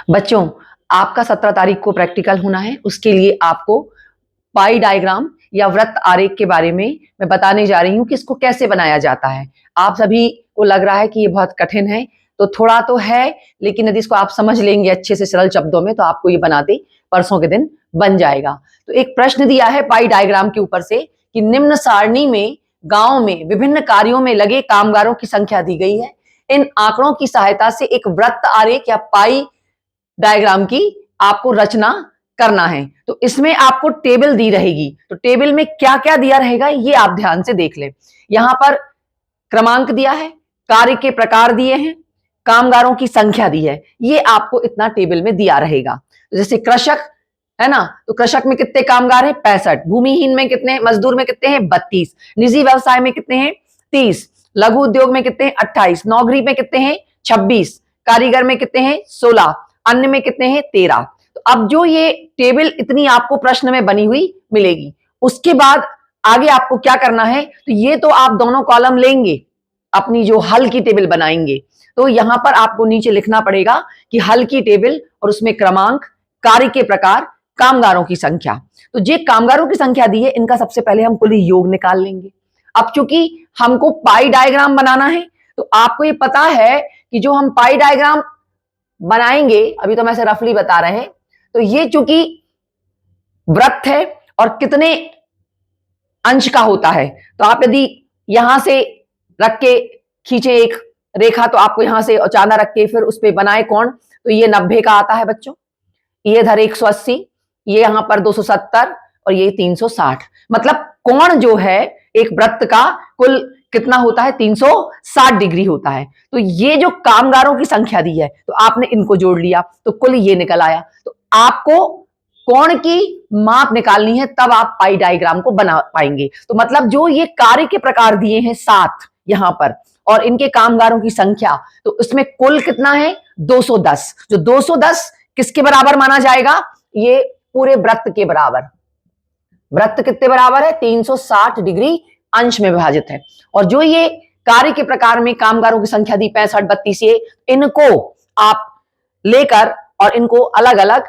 बच्चों, आपका 17 तारीख को प्रैक्टिकल होना है। उसके लिए आपको पाई डायग्राम या वृत्त आरेख के बारे में मैं बताने जा रही हूं कि इसको कैसे बनाया जाता है। आप सभी को लग रहा है कि ये बहुत कठिन है, तो थोड़ा तो है, लेकिन यदि इसको आप समझ लेंगे अच्छे से सरल शब्दों में तो आपको ये बनाते परसों के दिन बन जाएगा। तो एक प्रश्न दिया है पाई डायग्राम के ऊपर से कि निम्न सारणी में गांव में विभिन्न कार्यों में लगे कामगारों की संख्या दी गई है। इन आंकड़ों की सहायता से एक वृत्त आरेख या पाई डायग्राम की आपको रचना करना है। तो इसमें आपको टेबल दी रहेगी, तो टेबल में क्या क्या दिया रहेगा ये आप ध्यान से देख ले। यहां पर क्रमांक दिया है, कार्य के प्रकार दिए हैं, कामगारों की संख्या दी है, ये आपको इतना टेबल में दिया रहेगा। जैसे कृषक है ना, तो कृषक में कितने कामगार हैं? 65। भूमिहीन में कितने, मजदूर में कितने हैं? 32। निजी व्यवसाय में कितने हैं? 30। लघु उद्योग में कितने हैं? 28। नौकरी में कितने हैं? 26। कारीगर में कितने हैं? 16। अन्य में कितने हैं? 13। तो अब जो ये टेबल इतनी आपको प्रश्न में बनी हुई मिलेगी, उसके बाद आगे आपको क्या करना है, तो ये तो आप दोनों कॉलम लेंगे, अपनी जो हल की टेबल बनाएंगे, तो यहां पर आपको नीचे लिखना पड़ेगा कि हल की टेबल और उसमें क्रमांक, कार्य के प्रकार, कामगारों की संख्या। तो जे कामगारों की संख्या दी है, इनका सबसे पहले हम कुल योग निकाल लेंगे। अब चूंकि हमको पाई डायग्राम बनाना है, तो आपको ये पता है कि जो हम पाई डायग्राम बनाएंगे, अभी तो मैं से रफली बता रहे हैं, तो ये चूंकि वृत्त है और कितने अंश का होता है, तो आप यदि यहां से रख के खींचे एक रेखा, तो आपको यहां से चांदा रख के फिर उस पर बनाए कोण, तो ये 90 का आता है बच्चों। ये इधर 180, ये यहां पर 270 और ये 360। मतलब कोण जो है एक वृत्त का कुल कितना होता है? 360 डिग्री होता है। तो ये जो कामगारों की संख्या दी है, तो आपने इनको जोड़ लिया, तो कुल ये निकल आया। तो आपको कोण की माप निकालनी है, तब आप पाई डायग्राम को बना पाएंगे। तो मतलब जो ये कार्य के प्रकार दिए हैं 7 यहां पर, और इनके कामगारों की संख्या, तो इसमें कुल कितना है? 210। जो 210 किसके बराबर माना जाएगा? ये पूरे वृत्त के बराबर। वृत्त कितने बराबर है? 360 डिग्री अंश में विभाजित है। और जो ये कार्य के प्रकार में कामगारों की संख्या दी 65, 32, ये इनको आप लेकर और इनको अलग अलग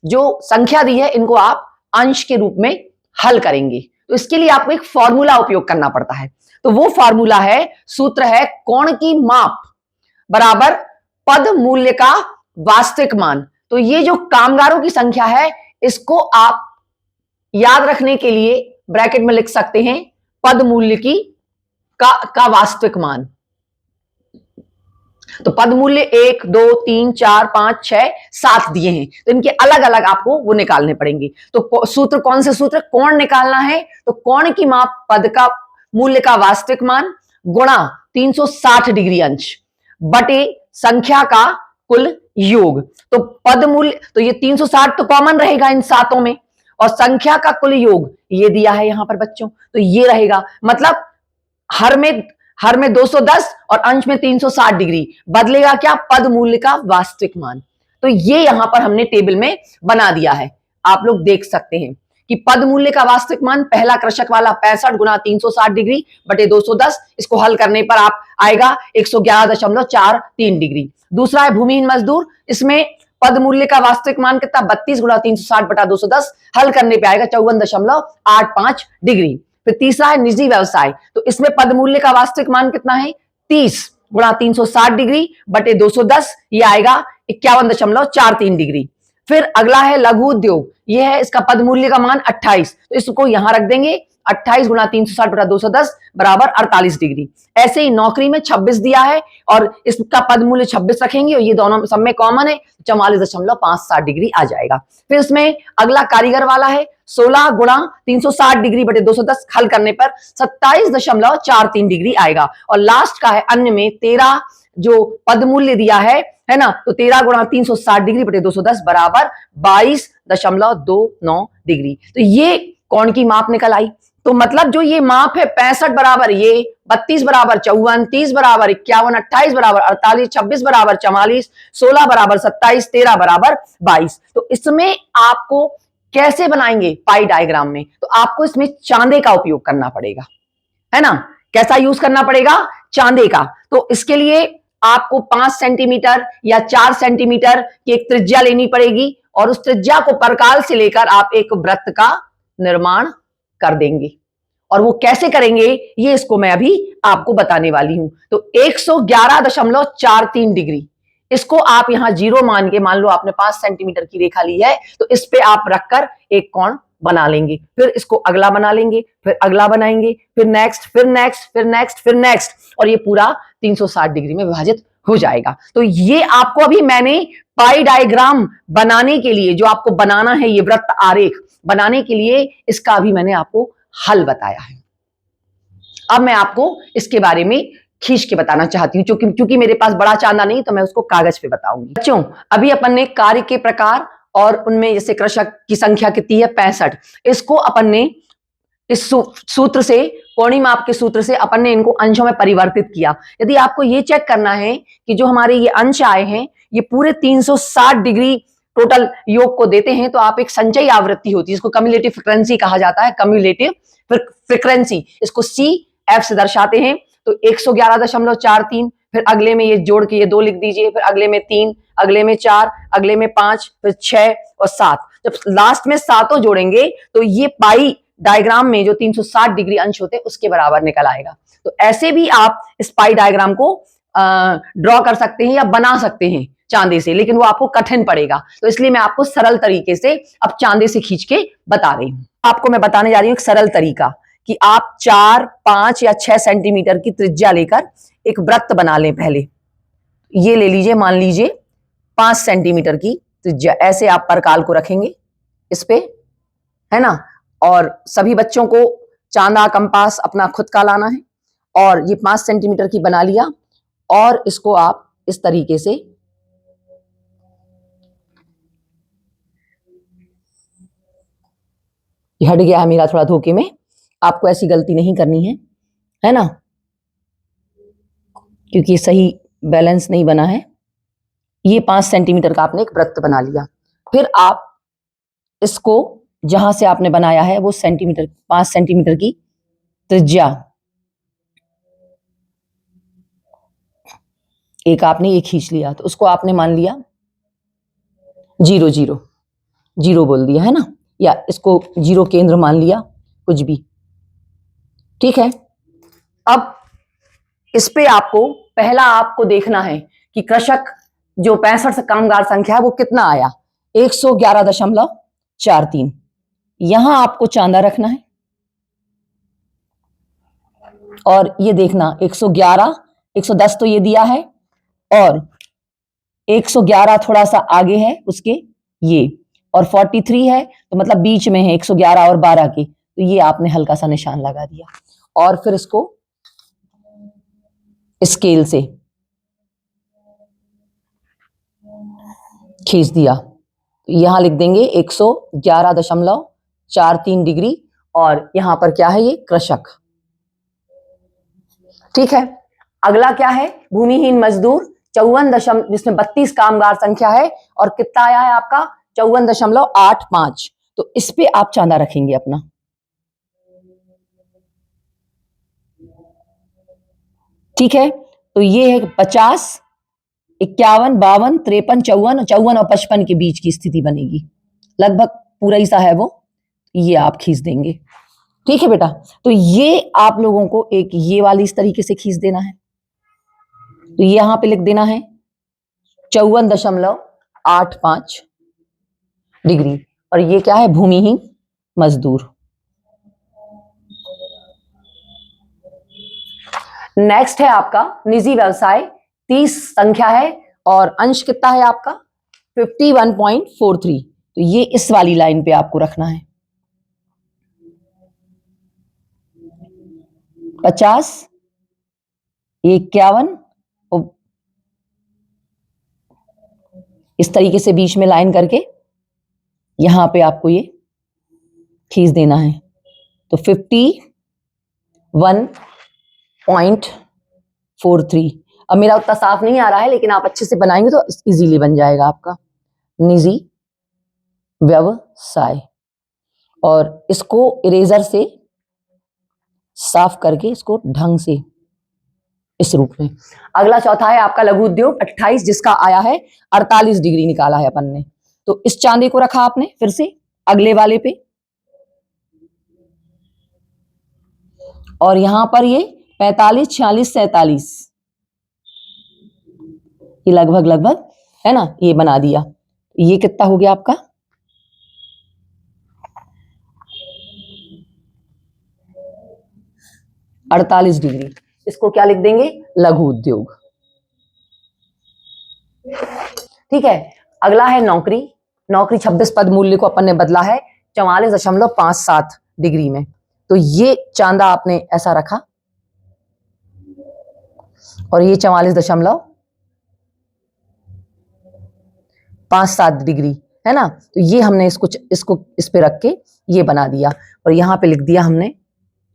जो संख्या दी है, इनको आप अंश के रूप में हल करेंगे। तो इसके लिए आपको एक फॉर्मूला उपयोग करना पड़ता है। तो वो फॉर्मूला है, सूत्र है, कोण की माप बराबर पद मूल्य का वास्तविक मान। तो ये जो कामगारों की संख्या है, इसको आप याद रखने के लिए ब्रैकेट में लिख सकते हैं पद मूल्य की का वास्तविक मान। तो पद मूल्य 1, 2, 3, 4, 5, 6, 7 दिए हैं, तो इनके अलग अलग आपको वो निकालने पड़ेंगे। तो सूत्र कौन से सूत्र? कोण निकालना है, तो कोण की माप पद का मूल्य का वास्तविक मान गुणा 360 डिग्री अंश बटे संख्या का कुल योग। तो पद मूल्य, तो ये 360 तो कॉमन रहेगा इन सातों में, और संख्या का कुल योग ये दिया है यहां पर बच्चों, तो ये रहेगा। मतलब हर में 210 और अंश में 360 डिग्री बदलेगा क्या? पद मूल्य का वास्तविक मान। तो ये यहां पर हमने टेबल में बना दिया है, आप लोग देख सकते हैं कि पद मूल्य का वास्तविक मान, पहला कृषक वाला 65 गुना 360 डिग्री बटे 210, इसको हल करने पर आप आएगा 111.43 डिग्री। दूसरा है भूमिहीन मजदूर, इसमें पद मूल्य का वास्तविक मान कितना? 32 गुना 360 बटा 210, हल करने पे आएगा 54.85 डिग्री। फिर तीसरा है निजी व्यवसाय, तो इसमें पद मूल्य का वास्तविक मान कितना है? 30 गुणा 360 डिग्री बटे 210, ये आएगा 51.43 डिग्री। फिर अगला है लघु उद्योग, यह है, इसका पद मूल्य का मान 28, तो इसको यहां रख देंगे, 28 गुणा 360 बटा 210 बराबर 48 डिग्री। ऐसे ही नौकरी में 26 दिया है और इसका पद मूल्य 26 रखेंगे, और ये दोनों सब में कॉमन है, 44.57 डिग्री आ जाएगा। फिर इसमें अगला कारीगर वाला है, 16 गुणा 360 डिग्री बटे 210, हल करने पर 27.43 डिग्री आएगा। और लास्ट का है अन्य में 13, जो पद मूल्य दिया है ना, तो 13 गुणा 360 डिग्री बटे 210 बराबर 22.29 डिग्री। तो ये कोण की माप निकल आई। तो मतलब जो ये माप है 65 बराबर ये, 32 बराबर 54, 30 बराबर 51, 28 बराबर 48, 26 बराबर 44, 16 बराबर 27, 13 बराबर 22। तो इसमें आपको कैसे बनाएंगे पाई डायग्राम में? तो आपको इसमें चांदे का उपयोग करना पड़ेगा, है ना। कैसा यूज करना पड़ेगा? चांदे का। तो इसके लिए आपको 5 सेंटीमीटर या 4 सेंटीमीटर की एक त्रिज्या लेनी पड़ेगी और उस त्रिज्या को परकाल से लेकर आप एक वृत्त का निर्माण कर देंगे। और वो कैसे करेंगे ये इसको मैं अभी आपको बताने वाली हूं। तो 111.43 डिग्री, इसको आप यहां जीरो मान के, मान लो आपने 5 सेंटीमीटर की रेखा ली है, तो इस पे आप रखकर एक कोण बना लेंगे, फिर इसको अगला बना लेंगे, फिर अगला बनाएंगे, फिर नेक्स्ट, फिर नेक्स्ट, फिर नेक्स्ट, फिर नेक्स्ट, और ये पूरा 360 डिग्री में विभाजित हो जाएगा। तो ये आपको अभी मैंने पाई डायग्राम बनाने के लिए, जो आपको बनाना है ये वृत्त आरेख बनाने के लिए, इसका अभी मैंने आपको हल बताया है। अब मैं आपको इसके बारे में खींच के बताना चाहती हूं, क्योंकि मेरे पास बड़ा चांदा नहीं, तो मैं उसको कागज पे बताऊंगी। बच्चों, अभी अपन ने कार्य के प्रकार और उनमें जैसे कृषक की संख्या कितनी है 65, इसको अपन ने इस सूत्र से, कोणीय माप के सूत्र से अपन ने इनको अंशों में परिवर्तित किया। यदि आपको ये चेक करना है कि जो हमारे ये अंश आए हैं ये पूरे 360 डिग्री टोटल योग को देते हैं, तो आप एक संचयी आवृत्ति होती है, इसको कम्युलेटिव फ्रीक्वेंसी कहा जाता है, कम्युलेटिव फ्रीक्वेंसी, इसको CF से दर्शाते हैं। तो 111.43, फिर अगले में ये जोड़ के ये 2 लिख दीजिए, फिर अगले में 3, अगले में 4, अगले में 5, फिर 6 और 7। जब लास्ट में सातों जोड़ेंगे तो ये पाई डायग्राम में जो 360 डिग्री अंश होते हैं उसके बराबर निकल आएगा। तो ऐसे भी आप इस पाई डायग्राम को ड्रॉ कर सकते हैं या बना सकते हैं चांदे से, लेकिन वो आपको कठिन पड़ेगा, तो इसलिए मैं आपको सरल तरीके से अब चांदे से खींच के बता रही हूं। आपको मैं बताने जा रही हूं एक सरल तरीका कि आप 4, 5 या 6 सेंटीमीटर की त्रिज्या लेकर एक वृत्त बना लें। पहले ये ले लीजिए, मान लीजिए 5 सेंटीमीटर की त्रिज्या, ऐसे आप परकाल को रखेंगे इस पे, है ना, और सभी बच्चों को चांदा कंपास अपना खुद का लाना है, और ये 5 सेंटीमीटर की बना लिया, और इसको आप इस तरीके से हट गया है मेरा थोड़ा धोखे में, आपको ऐसी गलती नहीं करनी है ना, क्योंकि सही बैलेंस नहीं बना है। ये 5 सेंटीमीटर का आपने एक वृत्त बना लिया, फिर आप इसको जहां से आपने बनाया है वो सेंटीमीटर, 5 सेंटीमीटर की त्रिज्या एक आपने ये खींच लिया, तो उसको आपने मान लिया 0, 0, 0 बोल दिया, है ना, या इसको 0 केंद्र मान लिया, कुछ भी ठीक है। अब इस पे आपको पहला आपको देखना है कि कृषक जो 65 कामगार संख्या है वो कितना आया, 111.43। यहां आपको चांदा रखना है और ये देखना 111, 110 तो ये दिया है, और 111 थोड़ा सा आगे है उसके ये, और 43 है, तो मतलब बीच में है 111 और 12 के, तो ये आपने हल्का सा निशान लगा दिया, और फिर इसको स्केल से खींच दिया, तो यहां लिख देंगे 111.43 डिग्री, और यहां पर क्या है, ये कृषक, ठीक है। अगला क्या है, भूमिहीन मजदूर 54, जिसमें 32 कामगार संख्या है, और कितना आया है आपका 54.85, तो इस पे आप चांदा रखेंगे अपना, ठीक है। तो ये है 50, 51, 52, 53, 54, 54 और 55 के बीच की स्थिति बनेगी, लगभग पूरा ही सा है वो, ये आप खींच देंगे, ठीक है बेटा। तो ये आप लोगों को एक ये वाली इस तरीके से खींच देना है, तो यहां पे लिख देना है 54.85 डिग्री, और ये क्या है, भूमिहीन मजदूर। नेक्स्ट है आपका निजी व्यवसाय, 30 संख्या है, और अंश कितना है आपका 51.43, तो ये इस वाली लाइन पे आपको रखना है, 50, 51, इस तरीके से बीच में लाइन करके यहां पे आपको ये खींच देना है, तो 51.43। अब मेरा उतना साफ नहीं आ रहा है, लेकिन आप अच्छे से बनाएंगे तो इजीली बन जाएगा आपका निजी व्यवसाय, और इसको इरेजर से साफ करके इसको ढंग से इस रूप में। अगला चौथा है आपका लघु उद्योग 28, जिसका आया है 48 डिग्री निकाला है अपन ने। तो इस चांदी को रखा आपने फिर से अगले वाले पे, और यहां पर ये 45, 46, 47, ये लगभग लगभग है ना, ये बना दिया। ये कितना हो गया आपका 48 डिग्री। इसको क्या लिख देंगे, लघु उद्योग। ठीक है, अगला है नौकरी। नौकरी 26 पद मूल्य को अपन ने बदला है 44.57 डिग्री में। तो ये चांदा आपने ऐसा रखा और ये 44.57 डिग्री है ना। तो ये हमने इसको इस पे रख के ये बना दिया और यहां पे लिख दिया हमने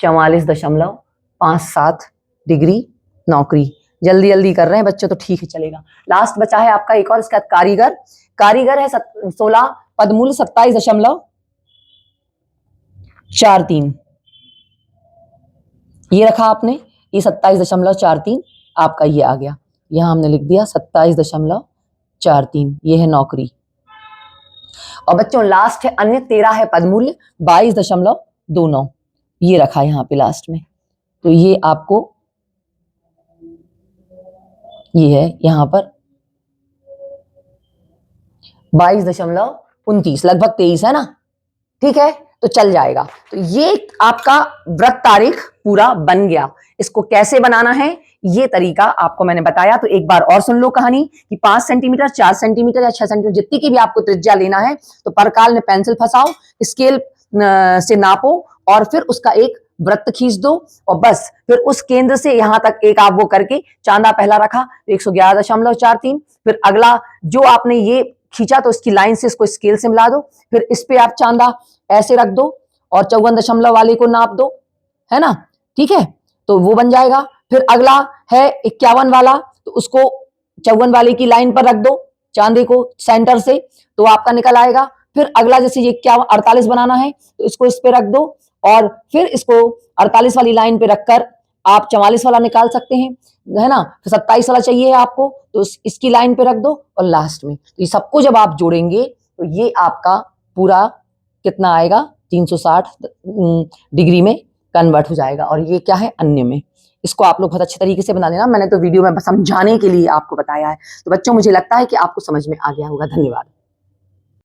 44.57 डिग्री नौकरी। जल्दी जल्दी कर रहे हैं बच्चों तो ठीक है चलेगा। लास्ट बचा है आपका एक और, इसका कारीगर। कारीगर है 16 पदमूल्य 27.43, ये रखा आपने, ये 27.43 आपका ये आ गया। यहां हमने लिख दिया 27.43, ये है नौकरी। और बच्चों लास्ट है अन्य, 13 है पदमूल्य 22.29, ये रखा यहां पे लास्ट में। तो ये आपको ये है यहां पर 22.29, लगभग 23 है ना। ठीक है, तो चल जाएगा। तो ये आपका वृत्त तारीख पूरा बन गया। इसको कैसे बनाना है ये तरीका आपको मैंने बताया। तो एक बार और सुन लो कहानी कि 5 सेंटीमीटर, 4 सेंटीमीटर या 6 सेंटीमीटर जितनी की भी आपको त्रिज्या लेना है, तो परकाल में पेंसिल फंसाओ, स्केल से नापो और फिर उसका एक वृत्त खींच दो और बस फिर उस केंद्र से यहां तक एक आप वो करके चांदा पहला रखा तो 111.43, फिर अगला जो आपने ये खींचा तो इसकी लाइन से इसको स्केल से मिला दो, फिर इस पे आप चांदा ऐसे रख दो और 54 वाले को नाप दो, है ना। ठीक है, तो वो बन जाएगा। फिर अगला है 51 वाला, तो उसको 54 वाले की लाइन पर रख दो चांदे को सेंटर से, तो आपका निकल आएगा। फिर अगला जैसे ये 48 बनाना है तो इसको इस पे रख दो और फिर इसको 48 वाली लाइन पे रखकर आप 44 वाला निकाल सकते हैं, है ना। फिर 27 वाला चाहिए है आपको तो इसकी लाइन पे रख दो और लास्ट में तो ये सबको जब आप जोड़ेंगे तो ये आपका पूरा कितना आएगा 360 डिग्री में कन्वर्ट हो जाएगा। और ये क्या है अन्य में। इसको आप लोग बहुत अच्छे तरीके से बना लेना, मैंने तो वीडियो में समझाने के लिए आपको बताया है। तो बच्चों मुझे लगता है कि आपको समझ में आ गया होगा। धन्यवाद।